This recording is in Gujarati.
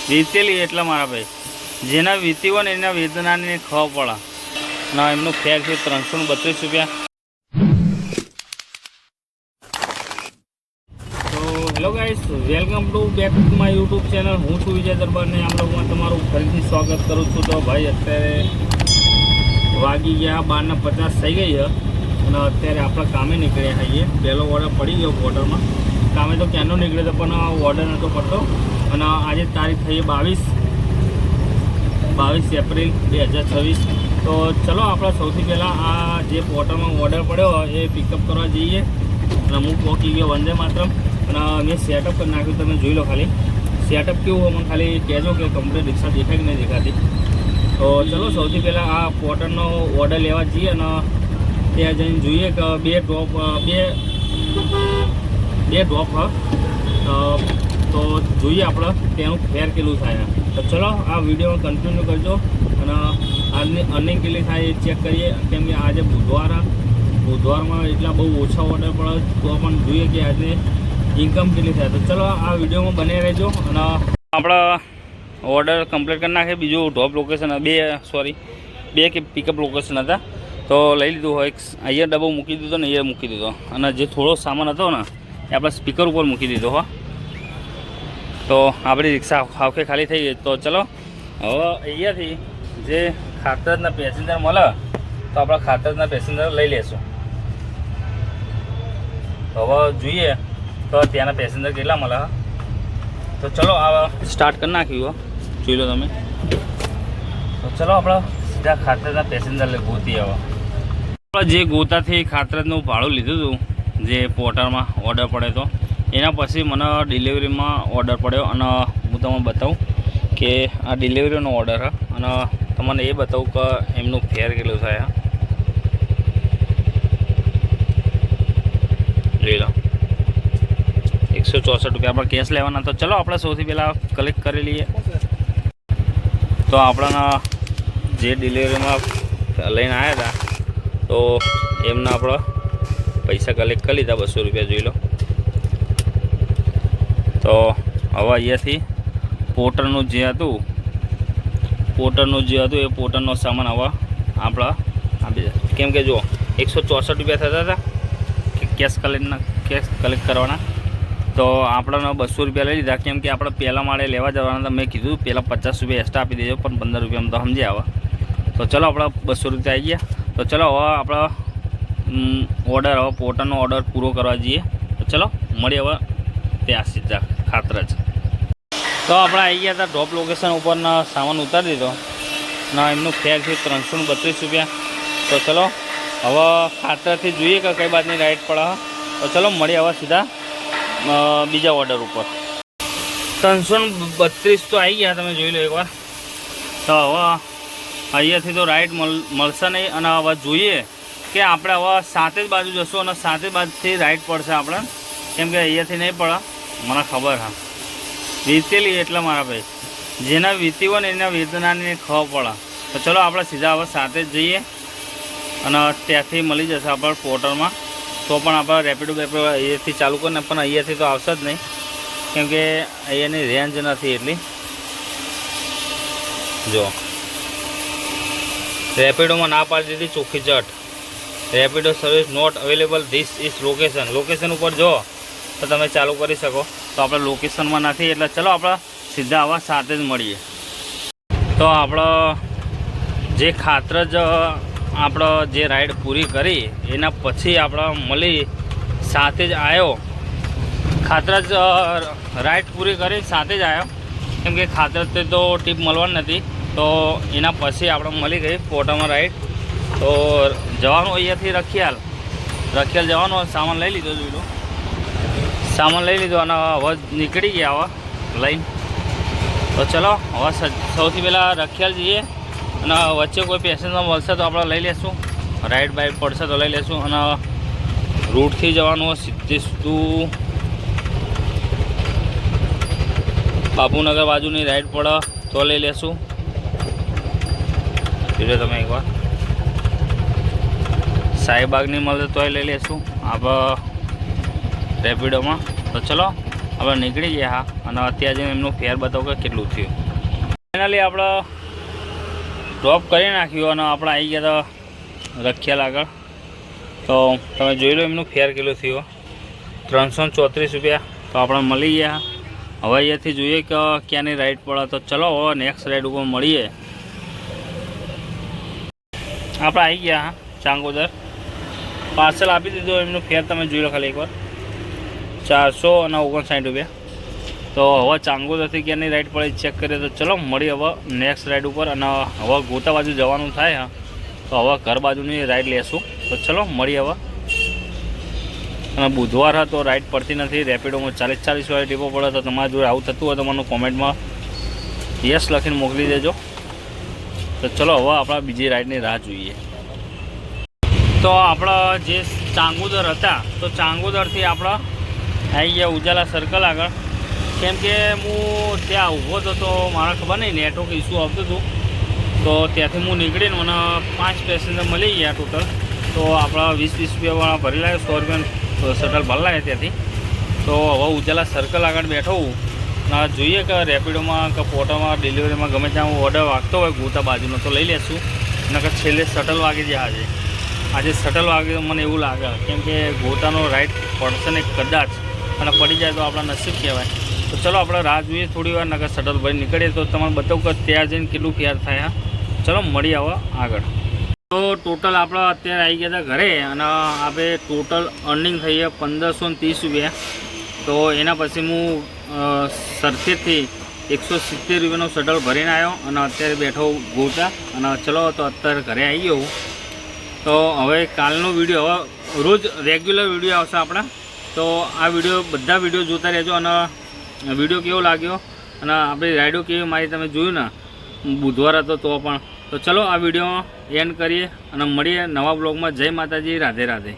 વીતેલી એટલા મારા ભાઈ, જેના વીતી હોય ને એના વેદનાને ખબર પડે. ના એમનું ફેર છે 332 રૂપિયા. તો hello guys, welcome to back to my YouTube channel. હું છું વિજય દરબાર ને આમ લોકોમાં તમારું ફરીથી સ્વાગત કરું છું. તો ભાઈ અત્યારે વાગી ગયા 12:50 થઈ ગઈ છે અને અત્યારે આપણે કામે નીકળ્યા છીએ. પહેલો ઓર્ડર પડી ગયો બોર્ડરમાં. કામે તો ક્યાંનો નીકળ્યો હતો પણ ઓર્ડર નહોતો પડતો. અને આજે તારીખ થઈ 22 એપ્રિલ 2026. તો ચલો આપણે સૌથી પહેલાં આ જે પોર્ટલમાં ઓર્ડર પડ્યો એ પિકઅપ કરવા જઈએ. અને હું પહોંચી ગયો વંદે માતરમ. અને મેં સેટઅપ કરી નાખ્યું, તમે જોઈ લો. ખાલી સેટઅપ કેવું હોય મને ખાલી કહેજો કે કમ્પ્લીટ રિક્ષા દેખાય કે નહીં દેખાતી. તો ચલો સૌથી પહેલાં આ પોર્ટલનો ઓર્ડર લેવા જઈએ અને ત્યાં જઈને જોઈએ કે બે ડ્રોપ હા. તો જોઈએ આપણે તેનું ફેર કેટલું થાય. તો ચલો આ વિડીયોમાં કન્ટિન્યુ કરજો અને આજની અર્નિંગ કેટલી થાય એ ચેક કરીએ. કેમ કે આજે બુધવારમાં એટલા બહુ ઓછા ઓર્ડર પડે તો પણ જોઈએ કે આજે ઇન્કમ કેટલી થાય. તો ચલો આ વિડીયોમાં બને રહેજો. અને આપણે ઓર્ડર કમ્પ્લીટ કરી નાખીએ. બીજું ડ્રોપ લોકેશન બે કે પિકઅપ લોકેશન હતા તો લઈ લીધું હોય. અહીંયા ડબ્બો મૂકી દીધો ને અહીંયા મૂકી દીધો. અને જે થોડો સામાન હતો ને એ આપણે સ્પીકર ઉપર મૂકી દીધો હો. તો આપણી રિક્ષા હાવખે ખાલી થઈ ગઈ. તો ચલો હવે અહીંયાથી જે ખાતરના પેસેન્જર મળે તો આપણે ખાતરના પેસેન્જર લઈ લેશું. તો હવે જોઈએ તો ત્યાંના પેસેન્જર કેટલા મળે. તો ચલો આ સ્ટાર્ટ કરી નાખ્યું, જોઈ લો તમે. તો ચલો આપણે સીધા ખાતરના પેસેન્જર ગોતી. હવે આપણે જે ગોતાથી ખાતરનું ભાડું લીધું હતું જે પોર્ટલમાં ઓર્ડર પડે તો એના પછી મને ડિલિવરીમાં ઓર્ડર પડ્યો. અને હું તમને બતાવું કે આ ડિલિવરીનો ઓર્ડર છે અને તમને એ બતાવું કે એમનું ફેર કેટલું થાય. જોઈ લો 164 રૂપિયા આપણે કેશ લેવાના. તો ચલો આપણે સૌથી પહેલાં કલેક્ટ કરી લઈએ. તો આપણા જે ડિલિવરીમાં લઈને આવ્યા હતા તો એમના આપણે પૈસા કલેક્ટ કરી લીધા 200 રૂપિયા. જોઈ લો. તો હવે અહીંયાથી પોર્ટરનું જે હતું એ પોર્ટરનો સામાન હવે આપણે આપી દે. કેમ કે જુઓ 164 રૂપિયા થતા હતા કેશ કલેક્ટ કરવાના. તો આપણને 200 રૂપિયા લઈ લીધા. કેમ કે આપણે પહેલાં માળે લેવા જવાના હતા. મેં કીધું પહેલાં 50 રૂપિયા એક્સ્ટ્રા આપી દેજો પણ 15 રૂપિયામાં તો સમજી આવે. તો ચલો આપણે 200 રૂપિયા આવી ગયા. તો ચલો હવે આપણે હવે પોર્ટરનો ઓર્ડર પૂરો કરવા જઈએ. તો ચલો મળીએ હવે ત્યાં સીધા ખાતર જ. તો આપણે આવી ગયા હતા ડ્રોપ લોકેશન ઉપરના સામાન ઉતારી દીધો ના એમનું ફેર છે 332 રૂપિયા. તો ચલો હવે ખાતરથી જોઈએ કે કઈ બાજુની રાઈડ પડે. તો ચલો મળીએ હવે સીધા બીજા ઓર્ડર ઉપર. 332 તો આવી ગયા, તમે જોઈ લો એકવાર. તો હવે અહીંયાથી તો રાઈડ મળશે નહીં. અને હવે જોઈએ કે આપણે હવે સાતે જ બાજુ જશું અને સાતે બાજુથી રાઈડ પડશે આપણે. કેમ કે અહીંયાથી નહીં પડે મને ખબર. હા વીતેલી એટલા મારા ભાઈ, જેના વીતી હોય ને એના વેદનાને ખબર પડે. તો ચલો આપણે સીધા હવે સાથે જ જઈએ અને ત્યાંથી મળી જશે આપણે પોર્ટલમાં. તો પણ આપણે રેપિડો અહીંયાથી ચાલુ કરીને પણ અહીંયાથી તો આવશે જ નહીં. કેમ કે અહીંયાની રેન્જ નથી એટલી. જો રેપિડોમાં ના પાડી દીધી ચોખ્ખી ચટ. Rapido service not available this is location ઉપર જો તો તમે ચાલુ કરી શકો. તો આપણે લોકેશનમાં નથી એટલે ચલો આપણે સીધા આવા સાથે જ મળીએ. તો આપણે જે ખાતર જ આપણે જે રાઈડ પૂરી કરી એના પછી આપણે મળી સાથે જ આવ્યો. ખાતર જ રાઈડ પૂરી કરી સાથે જ આવ્યો. કેમ કે ખાતરથી તો ટીપ મળવાની નથી. તો એના પછી આપણે મળી ગઈ પોર્ટલમાં રાઈડ. તો જવાનું અહીંયાથી રખિયાલ જવાનું. સામાન લઈ લીધો. જોઈ લો સામાન લઈ લીધો અને હવે નીકળી ગયા હવે લઈને. તો ચલો હવે સૌથી પહેલાં રખિયાલ જઈએ અને વચ્ચે કોઈ પેસેન્જર મળશે તો આપણે લઈ લેશું. રાઈડ બાઈડ પડશે તો લઈ લેશું. અને રૂટથી જવાનું સીધું બાપુનગર બાજુની રાઈડ પડે તો લઈ લેશું. જોજો તમે એકવાર. શાહીબાગની મળે તોય લઈ લેશું આપણે રેપિડોમાં. તો ચલો આપણે નીકળી ગયા હા, અને અત્યારે જઈને એમનું ફેર બતાવો કે કેટલું થયું. ફાઇનલી આપણે ડ્રોપ કરી નાખ્યું અને આપણે આવી ગયા તો રખિયાલ આગળ. તો તમે જોઈ લો એમનું ફેર કેટલું થયું, 334 રૂપિયા. તો આપણે મળી ગયા. હવે અહીંયાથી જોઈએ કે ક્યાંની રાઈડ પડે. તો ચલો હવે નેક્સ્ટ રાઈડ ઉપર મળીએ. આપણે આવી ગયા હા ચાંગોદર. પાર્સલ આપી દીધું. એમનું ફેર તમે જોઈ લો ખાલી એકવાર, 459 રૂપિયા. તો હવે ચાંગોદરથી ક્યાંની રાઈડ પડે ચેક કરીએ. તો ચલો મળી હવે નેક્સ્ટ રાઈડ ઉપર. અને હવે ગોતા બાજુ જવાનું થાય હા, તો હવે ઘર બાજુની રાઈડ લેશું. તો ચલો મળી હવે. અને બુધવાર હતો, રાઈડ પડતી નથી. રેપિડોમાં 40 વાળી ટીપો પડે. તો તમારા જોડે આવું થતું હોય તો મને કોમેન્ટમાં યસ લખીને મોકલી દેજો. તો ચલો હવે આપણે બીજી રાઈડની રાહ જોઈએ. તો આપણા જે ચાંગોદર હતા, તો ચાંગોદરથી આપણે આવી ગયા ઉજાલા સર્કલ આગળ. કેમ કે હું ત્યાં ઊભો હતો તો મારા ખબર નહીં નેટવર્ક ઇસ્યુ આવતું હતું. તો ત્યાંથી હું નીકળીને મને 5 પેસેન્જર મળી ગયા ટોટલ. તો આપણા 20 રૂપિયાવાળા ભરી લાવે, 100 રૂપિયા શટલ ભરી લાવે ત્યાંથી. તો હવે ઉજાલા સર્કલ આગળ બેઠો હું અને જોઈએ કે રેપિડોમાં કે પોટામાં ડિલિવરીમાં ગમે ત્યાં હું ઓર્ડર વાગતો હોય ગોતા બાજુનો તો લઈ લેશું. નકર છેલ્લે શટલ વાગી જાય. આજે શટલ વાગે મને એવું લાગે, કેમ કે ગોતાનો રાઈડ પડશે ને કદાચ, અને પડી જાય તો આપણા નસીબ કહેવાય. તો ચલો આપણે રાહ જોઈએ થોડી વાર, નકર શટલ ભરી નીકળીએ તો તમને બતાવું કે ત્યાં જઈને કેટલું ફેર થાય. હા ચલો મળી આવો આગળ. તો ટોટલ આપણે અત્યારે આવી ગયા હતા ઘરે, અને આપણે ટોટલ અર્નિંગ થઈ ગયા 1530 રૂપિયા. તો એના પછી હું સરખેજથી 170 રૂપિયાનો શટલ ભરીને આવ્યો અને અત્યારે બેઠો ગોતા. અને ચલો તો અત્યારે ઘરે આવી ગયો. તો હવે કાલનો વિડીયો, હવે રોજ રેગ્યુલર વિડીયો આવશે આપણા. તો આ વિડીયો બધા વિડીયો જોતા રહેજો. અને વિડીયો કેવો લાગ્યો અને આપણી રાઈડો કેવી મારી તમે જોયું ને, બુધવાર હતો તો પણ. તો ચલો આ વિડીયો એન્ડ કરીએ અને મળીએ નવા બ્લોગમાં. જય માતાજી, રાધે રાધે.